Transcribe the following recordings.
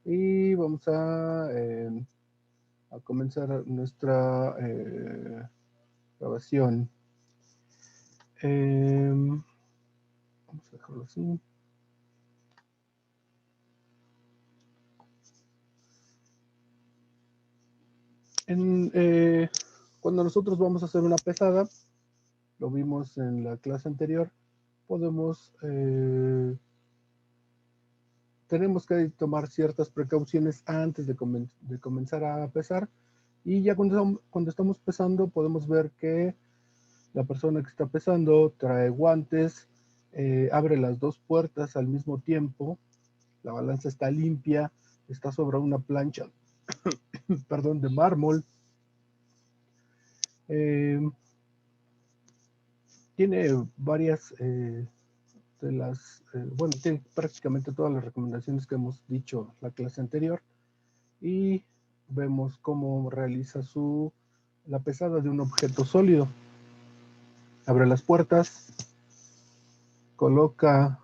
Y vamos a comenzar nuestra grabación. Vamos a dejarlo así. Cuando nosotros vamos a hacer una pesada, lo vimos en la clase anterior, tenemos que tomar ciertas precauciones antes de comenzar a pesar. Y ya cuando estamos pesando, podemos ver que la persona que está pesando trae guantes, abre las dos puertas al mismo tiempo, la balanza está limpia, está sobre una plancha, perdón, de mármol. Eh, Tiene varias bueno, tiene prácticamente todas las recomendaciones que hemos dicho en la clase anterior. Y vemos cómo realiza la pesada de un objeto sólido. Abre las puertas, coloca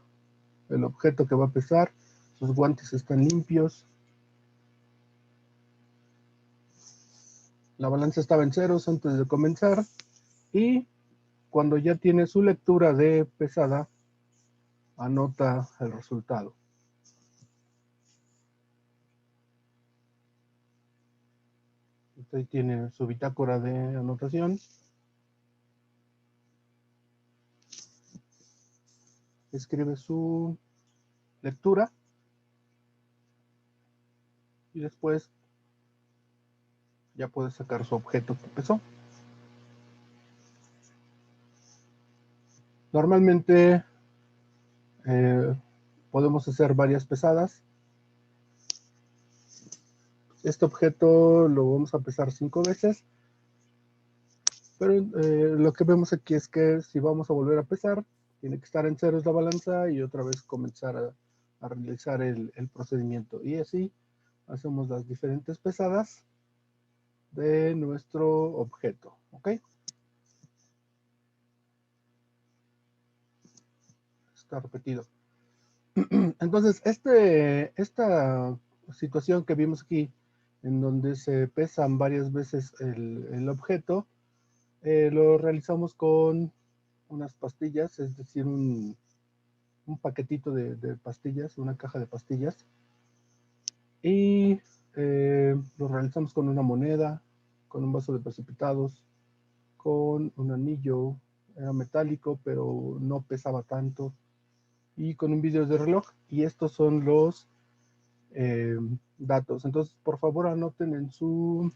el objeto que va a pesar, sus guantes están limpios, la balanza estaba en ceros antes de comenzar y cuando ya tiene su lectura de pesada, anota el resultado. Usted tiene su bitácora de anotación. Escribe su lectura y después ya puede sacar su objeto que pesó. Normalmente podemos hacer varias pesadas. Este objeto lo vamos a pesar 5 veces, pero lo que vemos aquí es que si vamos a volver a pesar, tiene que estar en ceros la balanza y otra vez comenzar a realizar el procedimiento. Y así hacemos las diferentes pesadas de nuestro objeto. ¿Ok? Está repetido. Entonces, esta situación que vimos aquí, en donde se pesan varias veces el objeto, lo realizamos con unas pastillas, es decir, un paquetito de pastillas, una caja de pastillas, y lo realizamos con una moneda, con un vaso de precipitados, con un anillo, era metálico, pero no pesaba tanto, y con un video de reloj, y estos son los datos. Entonces, por favor, anoten en su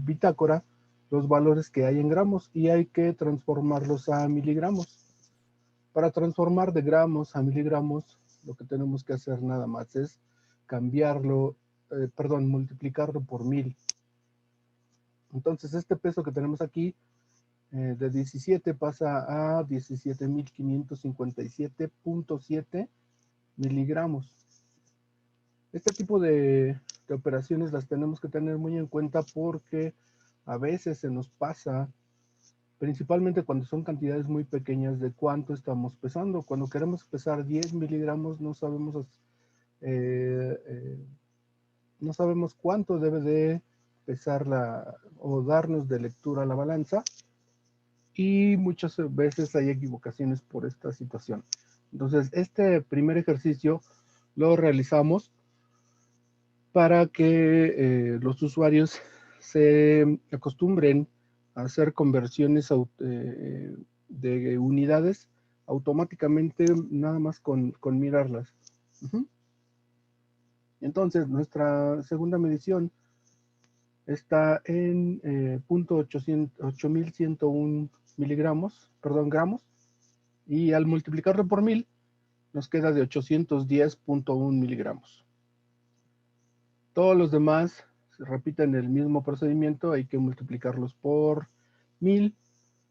bitácora los valores que hay en gramos y hay que transformarlos a miligramos. Para transformar de gramos a miligramos, lo que tenemos que hacer nada más es multiplicarlo por 1000. Entonces, este peso que tenemos aquí de 17 pasa a 17.557.7 miligramos. Este tipo de operaciones las tenemos que tener muy en cuenta porque a veces se nos pasa, principalmente cuando son cantidades muy pequeñas, de cuánto estamos pesando. Cuando queremos pesar 10 miligramos eh, eh, no sabemos cuánto debe de pesar o darnos de lectura la balanza, y muchas veces hay equivocaciones por esta situación. Entonces, este primer ejercicio lo realizamos para que los usuarios se acostumbren a hacer conversiones de unidades automáticamente, nada más con mirarlas. Entonces, nuestra segunda medición está en 8101 miligramos, perdón, gramos, y al multiplicarlo por 1000 nos queda de 810.1 miligramos. Todos los demás se repiten el mismo procedimiento, hay que multiplicarlos por 1000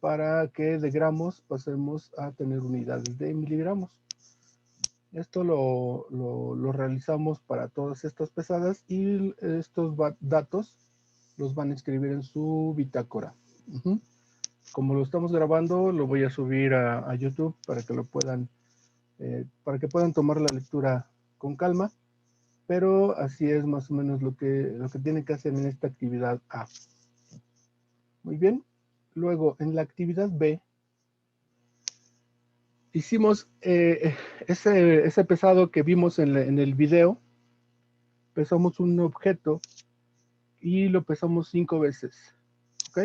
para que de gramos pasemos a tener unidades de miligramos. Esto lo realizamos para todas estas pesadas y estos datos los van a escribir en su bitácora. Como lo estamos grabando, lo voy a subir a YouTube para que puedan tomar la lectura con calma, pero así es más o menos lo que tienen que hacer en esta actividad A. Muy bien. Luego, en la actividad B, hicimos ese pesado que vimos en el video. Pesamos un objeto y lo pesamos 5 veces. ¿Ok?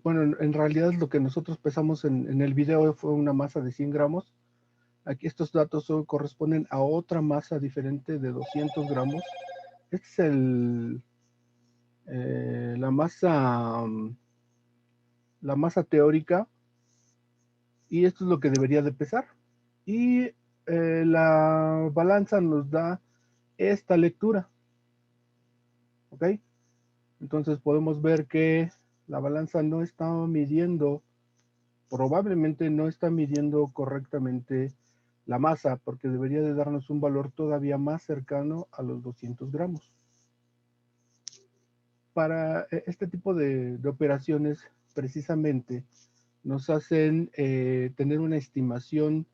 Bueno, en realidad lo que nosotros pesamos en el video fue una masa de 100 gramos. Aquí estos datos corresponden a otra masa diferente de 200 gramos. Este es la masa teórica, y esto es lo que debería de pesar. Y la balanza nos da esta lectura. ¿Ok? Entonces podemos ver que la balanza no está midiendo, probablemente no está midiendo correctamente la masa, porque debería de darnos un valor todavía más cercano a los 200 gramos. Para este tipo de operaciones, precisamente, nos hacen tener una estimación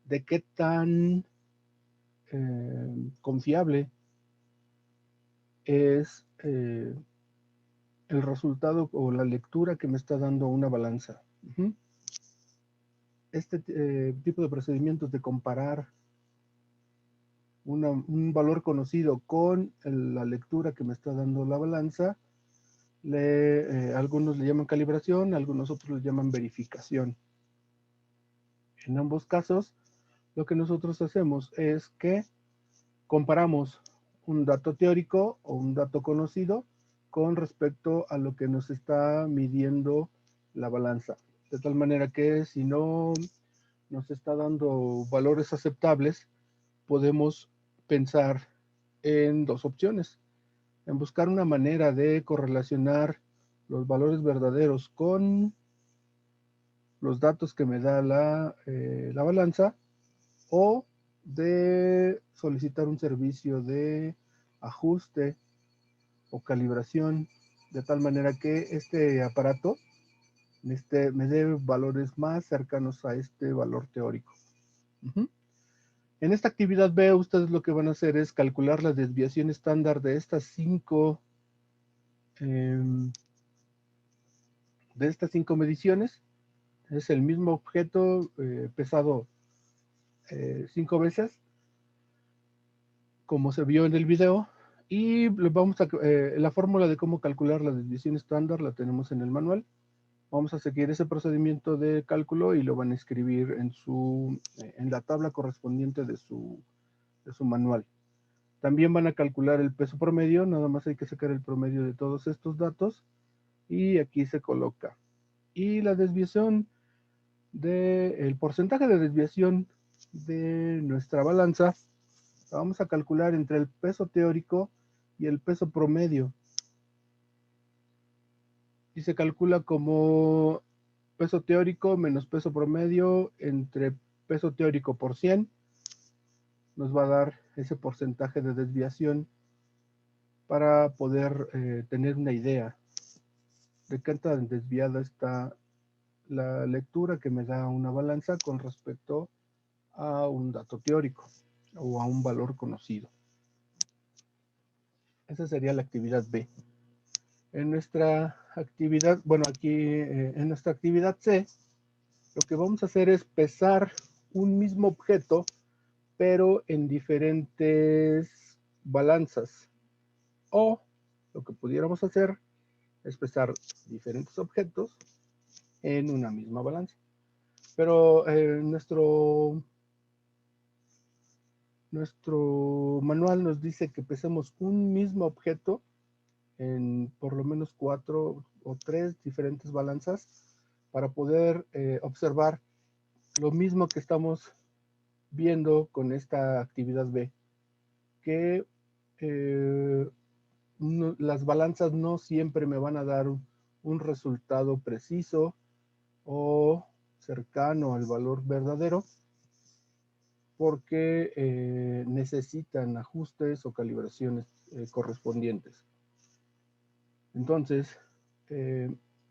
de qué tan confiable es el resultado o la lectura que me está dando una balanza. Este tipo de procedimientos de comparar un valor conocido con la lectura que me está dando la balanza, algunos le llaman calibración, algunos otros le llaman verificación. En ambos casos, lo que nosotros hacemos es que comparamos un dato teórico o un dato conocido con respecto a lo que nos está midiendo la balanza. De tal manera que si no nos está dando valores aceptables, podemos pensar en dos opciones: en buscar una manera de correlacionar los valores verdaderos con los datos que me da la balanza, o de solicitar un servicio de ajuste o calibración, de tal manera que este aparato me dé valores más cercanos a este valor teórico. En esta actividad B, ustedes lo que van a hacer es calcular la desviación estándar de estas cinco mediciones. Es el mismo objeto pesado 5 veces, como se vio en el video, y la fórmula de cómo calcular la desviación estándar la tenemos en el manual. Vamos a seguir ese procedimiento de cálculo y lo van a escribir en la tabla correspondiente de su manual. También van a calcular el peso promedio, nada más hay que sacar el promedio de todos estos datos y aquí se coloca. Y la desviación el porcentaje de desviación de nuestra balanza la vamos a calcular entre el peso teórico y el peso promedio. Y se calcula como peso teórico menos peso promedio entre peso teórico por 100. Nos va a dar ese porcentaje de desviación para poder tener una idea de qué tan desviada está la lectura que me da una balanza con respecto a un dato teórico o a un valor conocido. Esa sería la actividad B. En nuestra actividad, bueno, aquí en nuestra actividad C, lo que vamos a hacer es pesar un mismo objeto, pero en diferentes balanzas. O lo que pudiéramos hacer es pesar diferentes objetos en una misma balanza. Pero nuestro manual nos dice que pesemos un mismo objeto en por lo menos 4 o 3 diferentes balanzas para poder observar lo mismo que estamos viendo con esta actividad B, que las balanzas no siempre me van a dar un resultado preciso o cercano al valor verdadero, porque necesitan ajustes o calibraciones correspondientes. Entonces,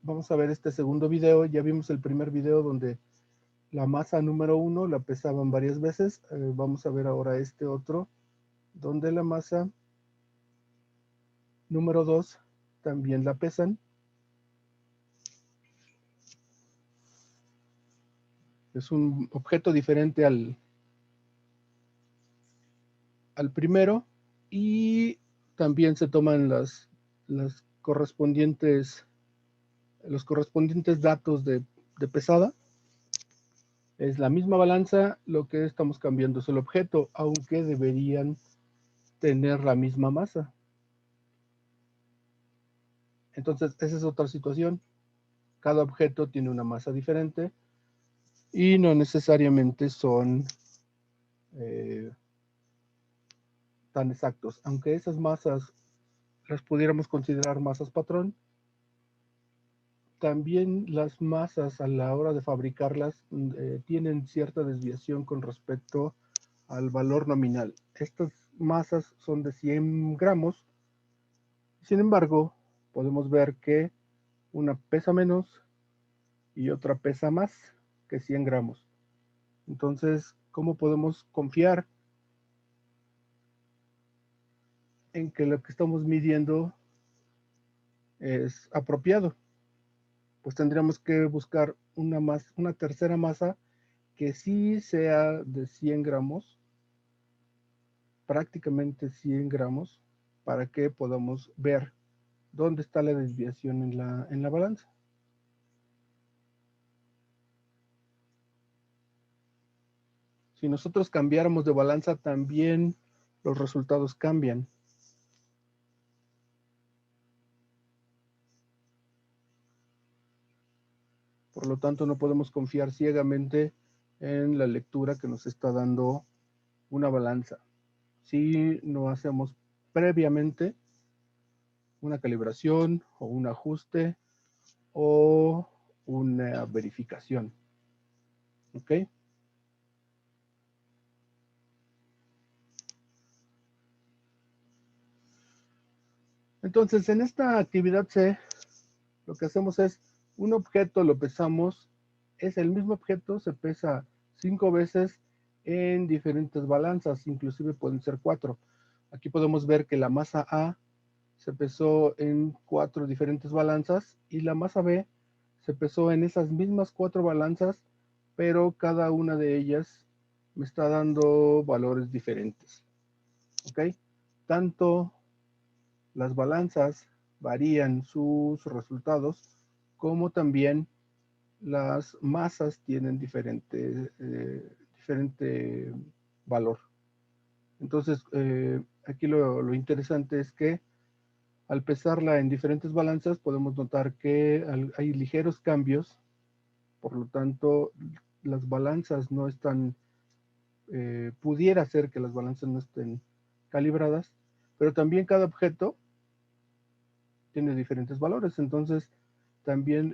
vamos a ver este segundo video. Ya vimos el primer video donde la masa número 1 la pesaban varias veces. Vamos a ver ahora este otro, donde la masa número 2 también la pesan. Es un objeto diferente al primero, y también se toman los correspondientes datos de pesada. Es la misma balanza, lo que estamos cambiando es el objeto, aunque deberían tener la misma masa. Entonces, esa es otra situación. Cada objeto tiene una masa diferente y no necesariamente son tan exactos. Aunque esas masas las pudiéramos considerar masas patrón, también las masas a la hora de fabricarlas tienen cierta desviación con respecto al valor nominal. Estas masas son de 100 gramos. Sin embargo, podemos ver que una pesa menos y otra pesa más que 100 gramos. Entonces, ¿cómo podemos confiar en que lo que estamos midiendo es apropiado? Pues tendríamos que buscar una tercera masa que sí sea de 100 gramos, prácticamente 100 gramos, para que podamos ver dónde está la desviación en la balanza. Si nosotros cambiáramos de balanza, también los resultados cambian. Por lo tanto, no podemos confiar ciegamente en la lectura que nos está dando una balanza. Si no hacemos previamente una calibración o un ajuste o una verificación. ¿Ok? Entonces, en esta actividad C, lo que hacemos es un objeto lo pesamos, es el mismo objeto, se pesa 5 veces en diferentes balanzas, inclusive pueden ser 4. Aquí podemos ver que la masa A se pesó en 4 diferentes balanzas y la masa B se pesó en esas mismas 4 balanzas, pero cada una de ellas me está dando valores diferentes. ¿Ok? Tanto las balanzas varían sus resultados, como también las masas tienen diferente valor. Entonces, aquí lo interesante es que al pesarla en diferentes balanzas podemos notar que hay ligeros cambios, por lo tanto las balanzas no están, pudiera ser que las balanzas no estén calibradas, pero también cada objeto tiene diferentes valores. Entonces, también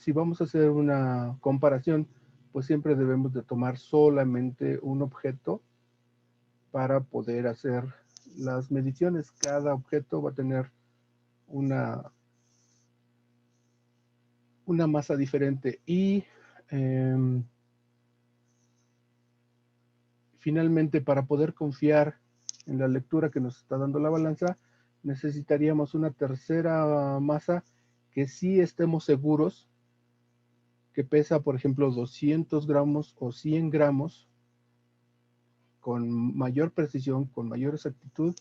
si vamos a hacer una comparación, pues siempre debemos de tomar solamente un objeto para poder hacer las mediciones. Cada objeto va a tener una masa diferente y finalmente, para poder confiar en la lectura que nos está dando la balanza, necesitaríamos una tercera masa que sí estemos seguros que pesa, por ejemplo, 200 gramos o 100 gramos, con mayor precisión, con mayor exactitud,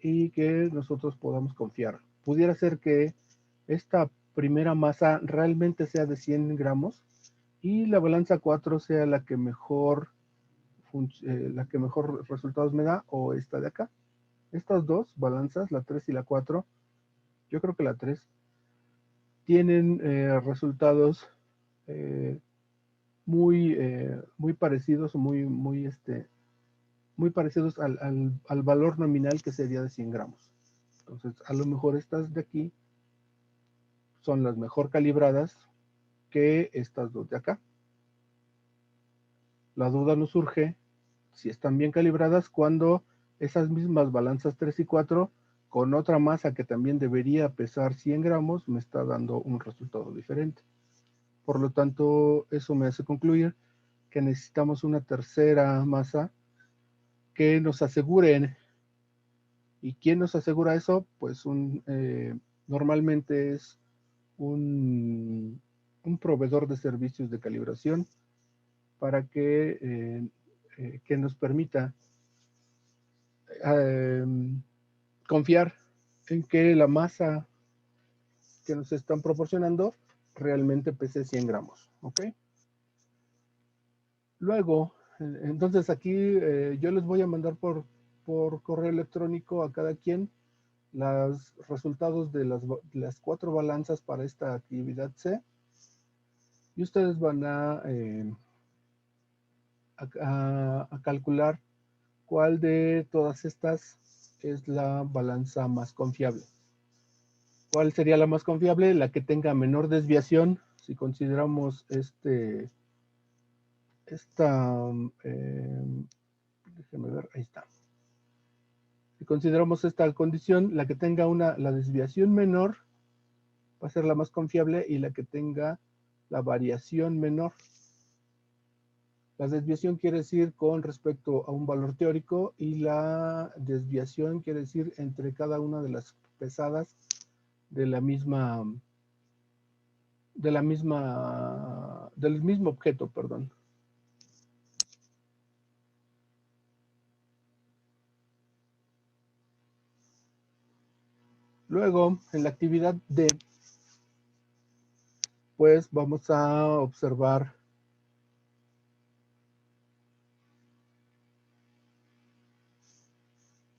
y que nosotros podamos confiar. Pudiera ser que esta primera masa realmente sea de 100 gramos y la balanza 4 sea la que mejor resultados me da, o esta de acá. Estas dos balanzas, la 3 y la 4, yo creo que la 3 tienen resultados muy parecidos, muy parecidos al valor nominal, que sería de 100 gramos. Entonces, a lo mejor estas de aquí son las mejor calibradas que estas dos de acá. La duda nos surge si están bien calibradas cuando esas mismas balanzas 3 y 4 con otra masa que también debería pesar 100 gramos me está dando un resultado diferente. Por lo tanto, eso me hace concluir que necesitamos una tercera masa que nos aseguren. ¿Y quién nos asegura eso? Pues normalmente es un proveedor de servicios de calibración para que nos permita confiar en que la masa que nos están proporcionando realmente pese 100 gramos. ¿Ok? Luego, entonces aquí yo les voy a mandar por correo electrónico a cada quien los resultados de las 4 balanzas para esta actividad C. Y ustedes van a calcular cuál de todas estas es la balanza más confiable. ¿Cuál sería la más confiable? La que tenga menor desviación. Si consideramos déjeme ver, ahí está. Si consideramos esta condición, la que tenga la desviación menor va a ser la más confiable y la que tenga la variación menor. La desviación quiere decir con respecto a un valor teórico y la desviación quiere decir entre cada una de las pesadas del mismo objeto, perdón. Luego, en la actividad D, pues vamos a observar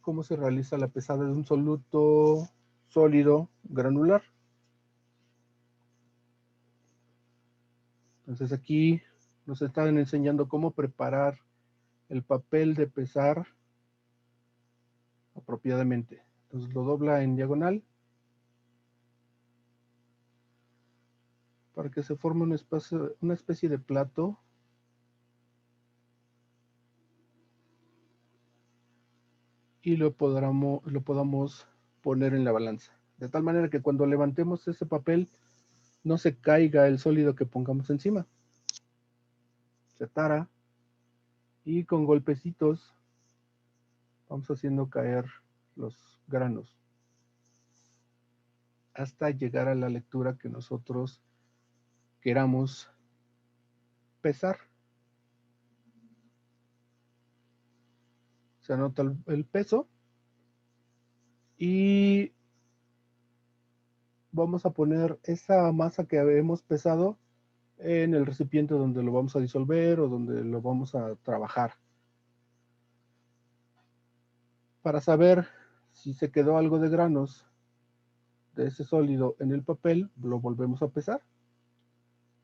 cómo se realiza la pesada de un soluto sólido granular. Entonces aquí nos están enseñando cómo preparar el papel de pesar apropiadamente. Entonces lo dobla en diagonal para que se forme una especie de plato y lo podamos poner en la balanza. De tal manera que cuando levantemos ese papel no se caiga el sólido que pongamos encima. Se tara y con golpecitos vamos haciendo caer los granos hasta llegar a la lectura que nosotros queramos pesar. Se anota el peso y vamos a poner esa masa que hemos pesado en el recipiente donde lo vamos a disolver o donde lo vamos a trabajar. Para saber si se quedó algo de granos de ese sólido en el papel, lo volvemos a pesar.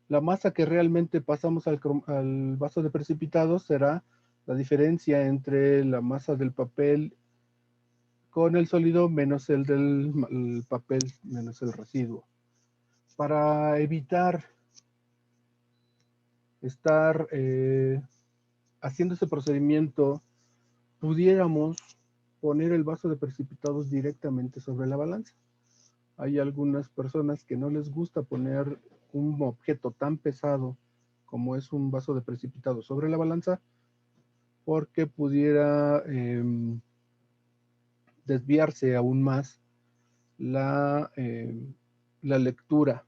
La masa que realmente pasamos al vaso de precipitados será la diferencia entre la masa del papel con el sólido menos el del papel menos el residuo. Para evitar estar haciendo ese procedimiento, pudiéramos poner el vaso de precipitados directamente sobre la balanza. Hay algunas personas que no les gusta poner un objeto tan pesado como es un vaso de precipitados sobre la balanza porque pudiera desviarse aún más la lectura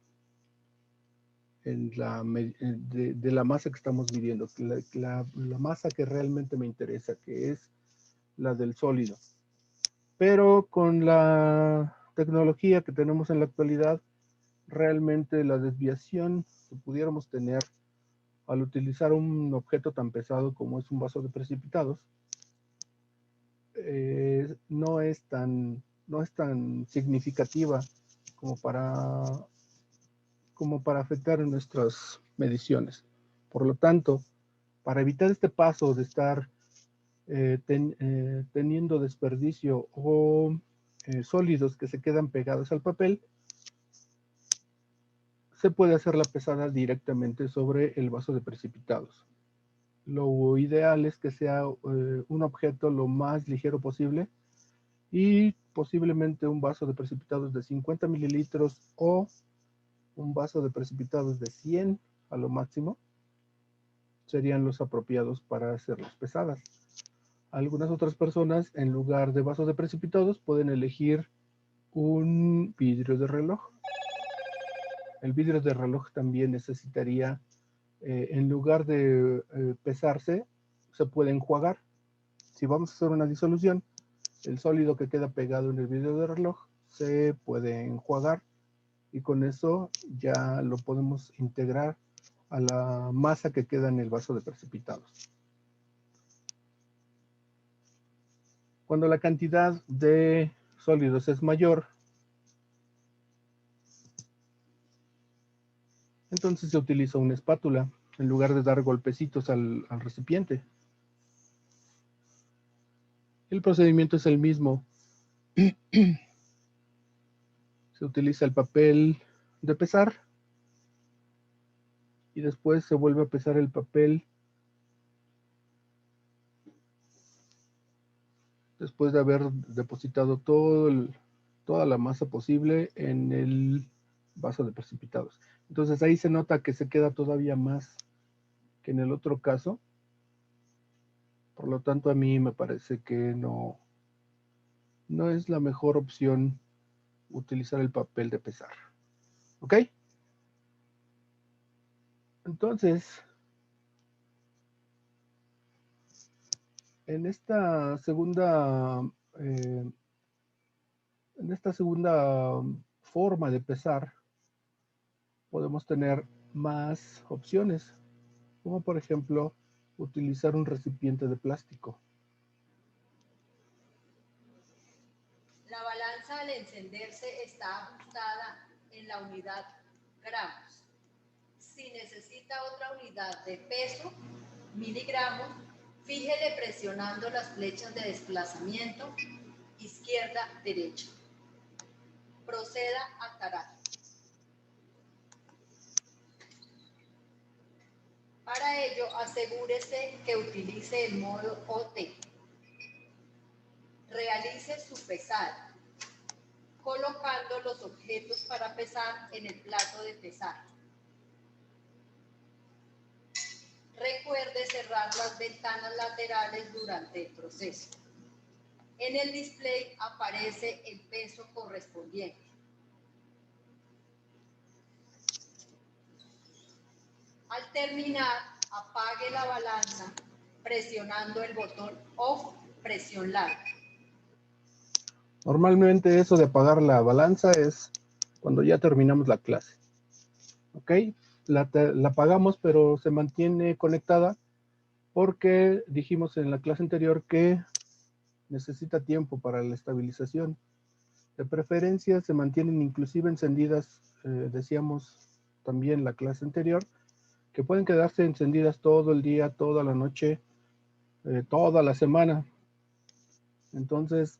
de la masa que estamos midiendo, la masa que realmente me interesa, que es la del sólido. Pero con la tecnología que tenemos en la actualidad, realmente la desviación que pudiéramos tener al utilizar un objeto tan pesado como es un vaso de precipitados, no es tan significativa como para afectar en nuestras mediciones. Por lo tanto, para evitar este paso de estar teniendo desperdicio o sólidos que se quedan pegados al papel, se puede hacer la pesada directamente sobre el vaso de precipitados. Lo ideal es que sea un objeto lo más ligero posible y posiblemente un vaso de precipitados de 50 mililitros o un vaso de precipitados de 100 a lo máximo serían los apropiados para hacerlas pesadas. Algunas otras personas, en lugar de vasos de precipitados, pueden elegir un vidrio de reloj. El vidrio de reloj también necesitaría, en lugar de pesarse, se puede enjuagar. Si vamos a hacer una disolución, el sólido que queda pegado en el vidrio de reloj se puede enjuagar y con eso ya lo podemos integrar a la masa que queda en el vaso de precipitados. Cuando la cantidad de sólidos es mayor, entonces se utiliza una espátula en lugar de dar golpecitos al recipiente. El procedimiento es el mismo. Se utiliza el papel de pesar y después se vuelve a pesar el papel después de haber depositado toda la masa posible en el vaso de precipitados. Entonces ahí se nota que se queda todavía más que en el otro caso. Por lo tanto, a mí me parece que no es la mejor opción utilizar el papel de pesar. ¿Ok? Entonces, en esta segunda forma de pesar, podemos tener más opciones, como por ejemplo, utilizar un recipiente de plástico. La balanza al encenderse está ajustada en la unidad gramos. Si necesita otra unidad de peso, miligramos, fíjele presionando las flechas de desplazamiento izquierda-derecha. Proceda a tarar. Para ello, asegúrese que utilice el modo OT. Realice su pesar, colocando los objetos para pesar en el plato de pesar. Recuerde cerrar las ventanas laterales durante el proceso. En el display aparece el peso correspondiente. Al terminar, apague la balanza presionando el botón OFF, presión larga. Normalmente eso de apagar la balanza es cuando ya terminamos la clase. ¿Ok? La apagamos, pero se mantiene conectada porque dijimos en la clase anterior que necesita tiempo para la estabilización. De preferencia se mantienen inclusive encendidas, decíamos también la clase anterior, que pueden quedarse encendidas todo el día, toda la noche, toda la semana. Entonces,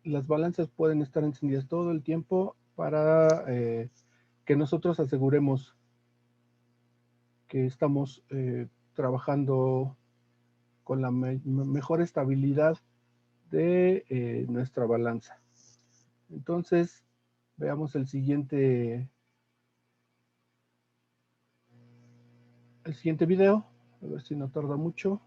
las balanzas pueden estar encendidas todo el tiempo para que nosotros aseguremos que estamos trabajando con la mejor estabilidad de nuestra balanza. Entonces, veamos el siguiente video, a ver si no tarda mucho.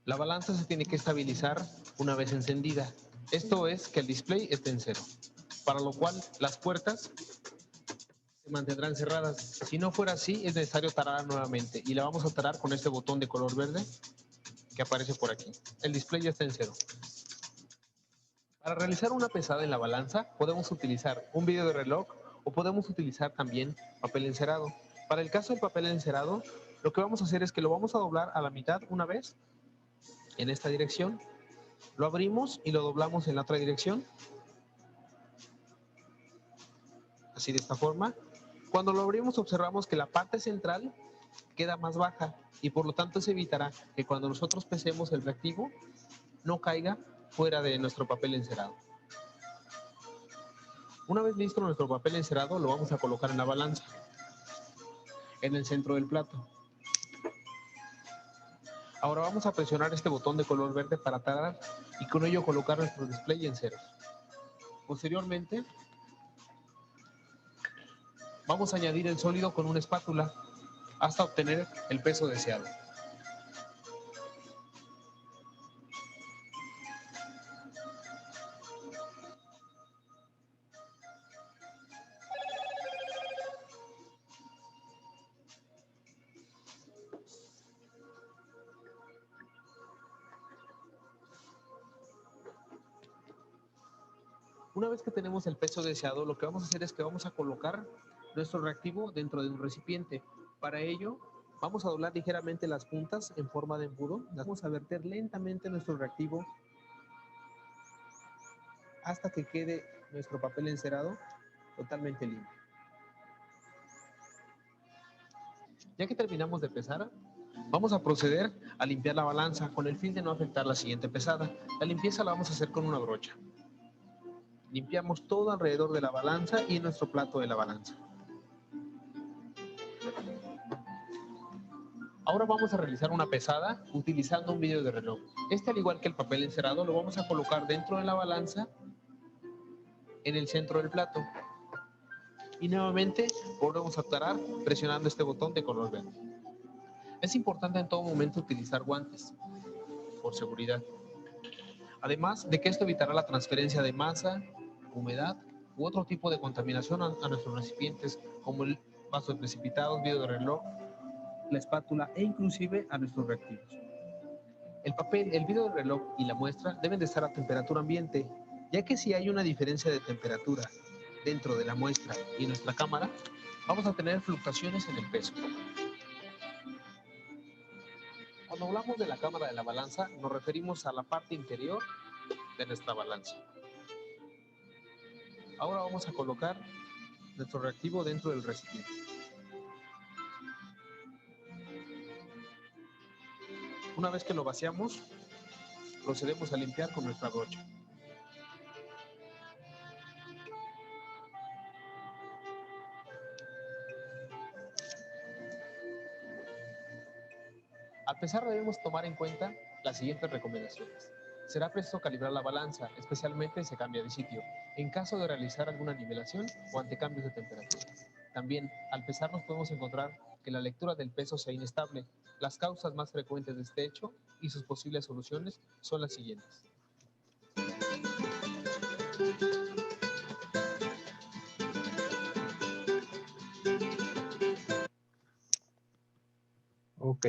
La balanza se tiene que estabilizar una vez encendida. Esto es que el display esté en cero, para lo cual las puertas se mantendrán cerradas. Si no fuera así, es necesario tarar nuevamente y la vamos a tarar con este botón de color verde que aparece por aquí. El display ya está en cero. Para realizar una pesada en la balanza, podemos utilizar un vidrio de reloj o podemos utilizar también papel encerado. Para el caso del papel encerado, lo que vamos a hacer es que lo vamos a doblar a la mitad una vez en esta dirección, lo abrimos y lo doblamos en la otra dirección, así de esta forma. Cuando lo abrimos observamos que la parte central queda más baja y por lo tanto se evitará que cuando nosotros pesemos el reactivo no caiga fuera de nuestro papel encerado. Una vez listo nuestro papel encerado, lo vamos a colocar en la balanza, en el centro del plato. Ahora vamos a presionar este botón de color verde para tarar y con ello colocar nuestro display en ceros. Posteriormente, vamos a añadir el sólido con una espátula hasta obtener el peso deseado. Una vez que tenemos el peso deseado, lo que vamos a hacer es que vamos a colocar nuestro reactivo dentro de un recipiente. Para ello, vamos a doblar ligeramente las puntas en forma de embudo. Vamos a verter lentamente nuestro reactivo hasta que quede nuestro papel encerado totalmente limpio. Ya que terminamos de pesar, vamos a proceder a limpiar la balanza con el fin de no afectar la siguiente pesada. La limpieza la vamos a hacer con una brocha. Limpiamos todo alrededor de la balanza y nuestro plato de la balanza. Ahora vamos a realizar una pesada utilizando un video de reloj. Al igual que el papel encerado, lo vamos a colocar dentro de la balanza en el centro del plato. Y nuevamente volvemos a tarar presionando este botón de color verde. Es importante en todo momento utilizar guantes, por seguridad. Además de que esto evitará la transferencia de masa, humedad u otro tipo de contaminación a nuestros recipientes, como el vaso de precipitados, video de reloj, la espátula e inclusive a nuestros reactivos. El papel, el video de reloj y la muestra deben de estar a temperatura ambiente, ya que si hay una diferencia de temperatura dentro de la muestra y nuestra cámara, vamos a tener fluctuaciones en el peso. Cuando hablamos de la cámara de la balanza, nos referimos a la parte interior de nuestra balanza. Ahora vamos a colocar nuestro reactivo dentro del recipiente. Una vez que lo vaciamos, procedemos a limpiar con nuestra brocha. Al pesar debemos tomar en cuenta las siguientes recomendaciones. Será preciso calibrar la balanza, especialmente si se cambia de sitio, en caso de realizar alguna nivelación o ante cambios de temperatura. También, al pesar nos podemos encontrar que la lectura del peso sea inestable. Las causas más frecuentes de este hecho y sus posibles soluciones son las siguientes. Ok.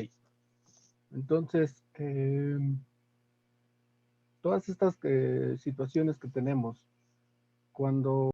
Entonces, todas estas situaciones que tenemos cuando